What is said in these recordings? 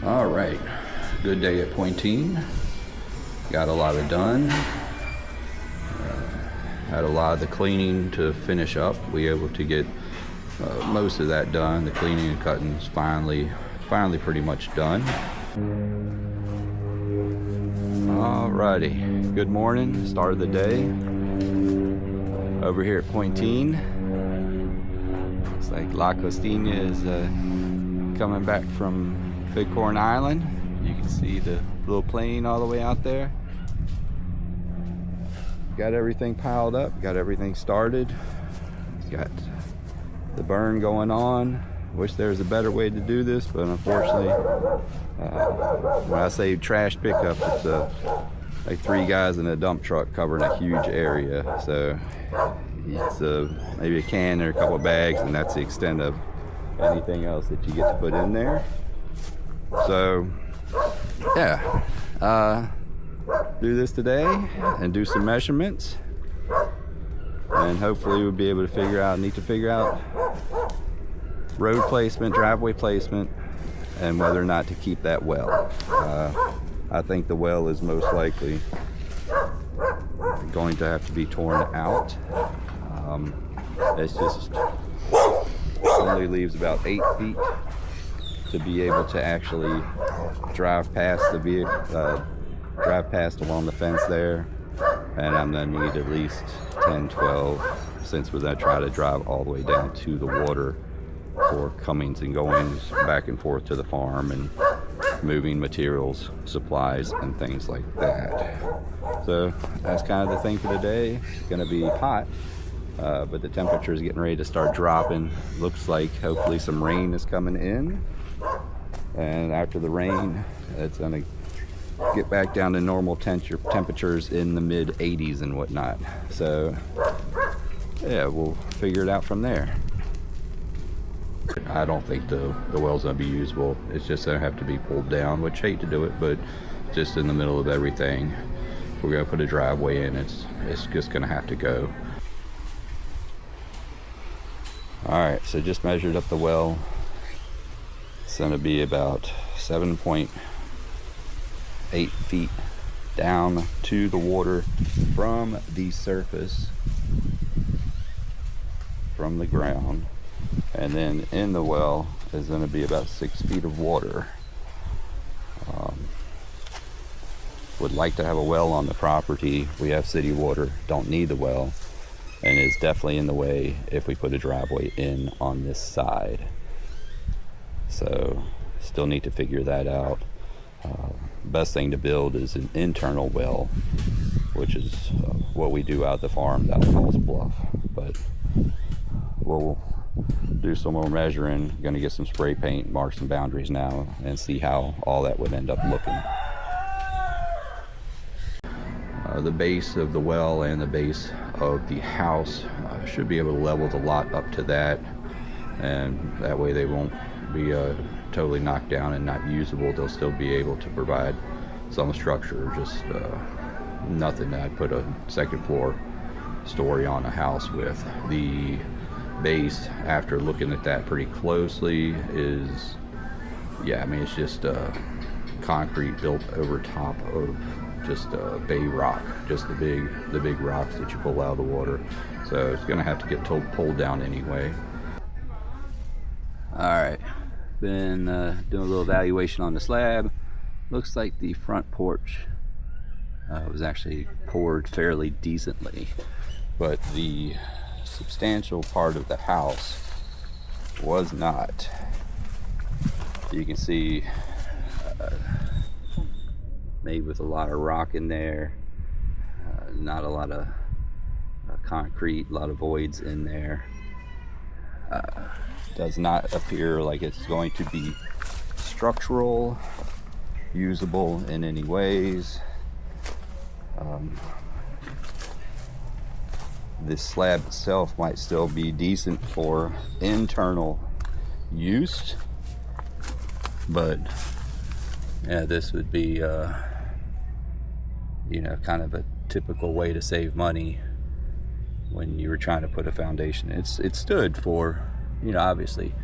All right, good day at Pointine. Got a lot of done. Had a lot of the cleaning to finish up. We were able to get most of that done. The cleaning and cutting is finally pretty much done. Alrighty, good morning, start of the day. Over here at Pointine. Looks like La Costina is coming back from Bighorn Island. You can see the little plane all the way out there. Got everything piled up, got everything started. Got the burn going on. Wish there was a better way to do this, but unfortunately, when I say trash pickup, it's like 3 guys in a dump truck covering a huge area. So it's maybe a can or a couple of bags, and that's the extent of anything else that you get to put in there. So yeah, do this today and do some measurements, and hopefully we'll be able to need to figure out road placement, driveway placement, and whether or not to keep that well. I think the well is most likely going to have to be torn out. It's just only leaves about 8 feet to be able to actually drive past the vehicle, drive past along the fence there, and I'm gonna need at least 10, 12, since we're gonna try to drive all the way down to the water for comings and goings back and forth to the farm and moving materials, supplies, and things like that. So that's kind of the thing for today. It's gonna be hot, but the temperature is getting ready to start dropping. Looks like hopefully some rain is coming in, and after the rain, it's gonna get back down to normal temperatures in the mid 80s and whatnot. So yeah, we'll figure it out from there. I don't think the well's gonna be usable. It's just gonna have to be pulled down, which I hate to do it, but just in the middle of everything. If we're gonna put a driveway in, it's just gonna have to go. All right, so just measured up the well. It's gonna be about 7.8 feet down to the water from the surface, from the ground. And then in the well is going to be about 6 feet of water. Would like to have a well on the property. We have city water, don't need the well, and it's definitely in the way if we put a driveway in on this side. So still need to figure that out. Best thing to build is an internal well, which is what we do out at the farm down at Falls Bluff. But we'll do some more measuring. Going to get some spray paint, mark some boundaries now, and see how all that would end up looking. The base of the well and the base of the house should be able to level the lot up to that, and that way they won't be totally knocked down and not usable. They'll still be able to provide some structure, just nothing that I'd put a second floor story on a house with. The base, after looking at that pretty closely, is, yeah, I mean, it's just concrete built over top of just bay rock, just the big rocks that you pull out of the water. So it's gonna have to get pulled down anyway. All right, been doing a little evaluation on the slab. Looks like the front porch was actually poured fairly decently, but the substantial part of the house was not. You can see made with a lot of rock in there, not a lot of concrete, a lot of voids in there. Does not appear like it's going to be structural, usable in any ways. This slab itself might still be decent for internal use, but yeah, this would be kind of a typical way to save money when you were trying to put a foundation. It stood for, obviously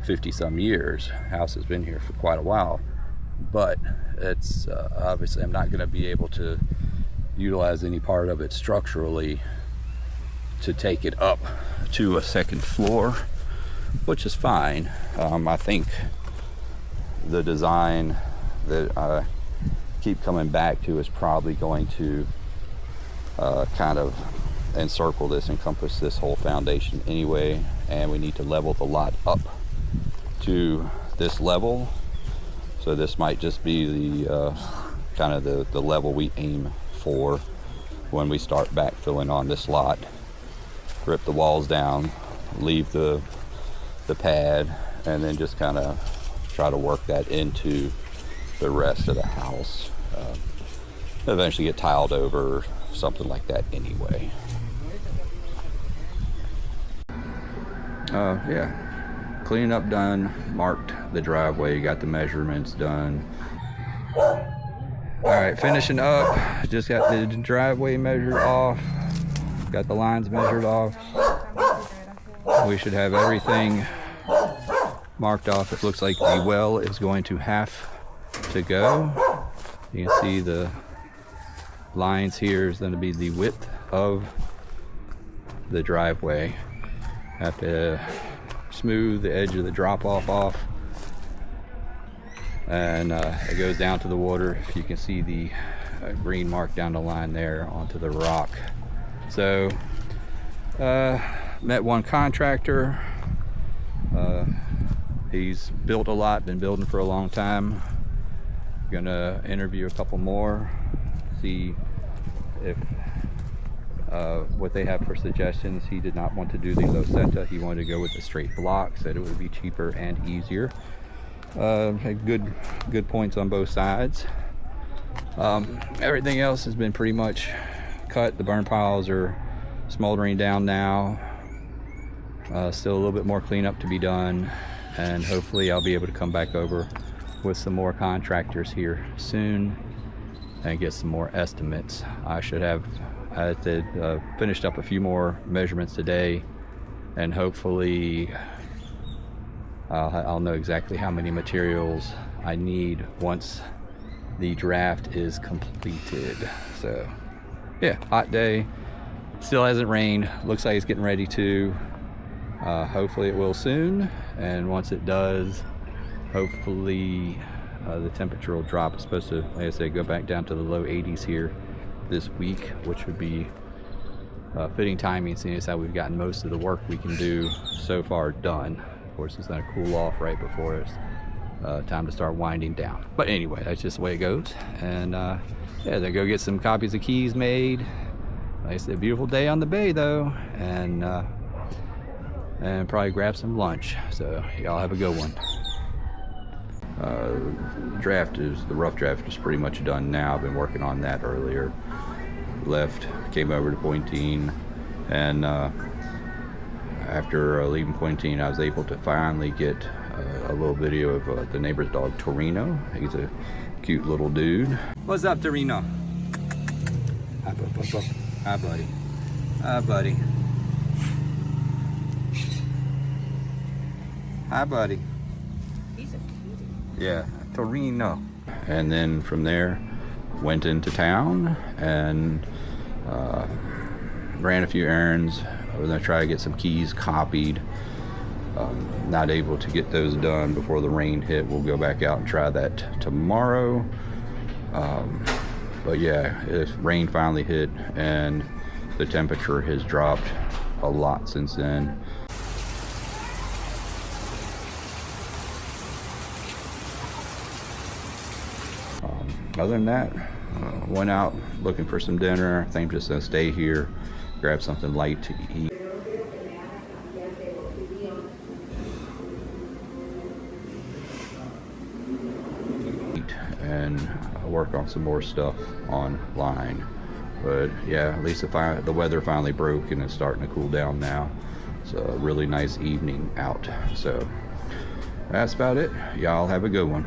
50 some years. House has been here for quite a while, but it's obviously I'm not going to be able to utilize any part of it structurally to take it up to a second floor, which is fine. I think the design that I keep coming back to is probably going to kind of encircle this, encompass this whole foundation anyway, and we need to level the lot up to this level. So this might just be the kind of the level we aim for when we start backfilling on this lot. Rip the walls down, leave the pad, and then just kind of try to work that into the rest of the house. Eventually get tiled over, something like that anyway. Yeah, cleaning up done, marked the driveway, got the measurements done. All right, finishing up, just got the driveway measured off, got the lines measured off. We should have everything marked off. It looks like the well is going to have to go. You can see the lines here is going to be the width of the driveway. Have to smooth the edge of the drop off, and it goes down to the water. If you can see the green mark down the line there onto the rock. So met one contractor. He's built a lot, been building for a long time. Gonna interview a couple more, see if what they have for suggestions. He did not want to do the Loseta. He wanted to go with the straight block, said it would be cheaper and easier. Had good points on both sides. Everything else has been pretty much cut. The burn piles are smoldering down now. Still a little bit more cleanup to be done, and hopefully I'll be able to come back over with some more contractors here soon and get some more estimates. I finished up a few more measurements today, and hopefully I'll know exactly how many materials I need once the draft is completed. So yeah, hot day, still hasn't rained, looks like it's getting ready to. Hopefully it will soon, and once it does, hopefully the temperature will drop. It's supposed to, like I said, go back down to the low 80s here this week, which would be fitting timing, seeing as how we've gotten most of the work we can do so far done. Of course, it's going to cool off right before it's time to start winding down. But anyway, that's just the way it goes. And yeah, then go get some copies of keys made. Like I said, beautiful day on the bay though, and probably grab some lunch. So y'all have a good one. The rough draft is pretty much done now. I've been working on that earlier. Left, came over to Pointine, and after leaving Pointine, I was able to finally get a little video of the neighbor's dog Torino. He's a cute little dude. What's up, Torino? Hi, hi, buddy. Hi, buddy. Hi, buddy. He's a cutie. Yeah, Torino. And then from there, went into town and ran a few errands. I was gonna try to get some keys copied. Not able to get those done before the rain hit. We'll go back out and try that tomorrow. But yeah, rain finally hit and the temperature has dropped a lot since then. Other than that, went out looking for some dinner. I think I'm just gonna stay here, grab something light to eat. And work on some more stuff online. But yeah, at least the weather finally broke and it's starting to cool down now. It's a really nice evening out. So that's about it. Y'all have a good one.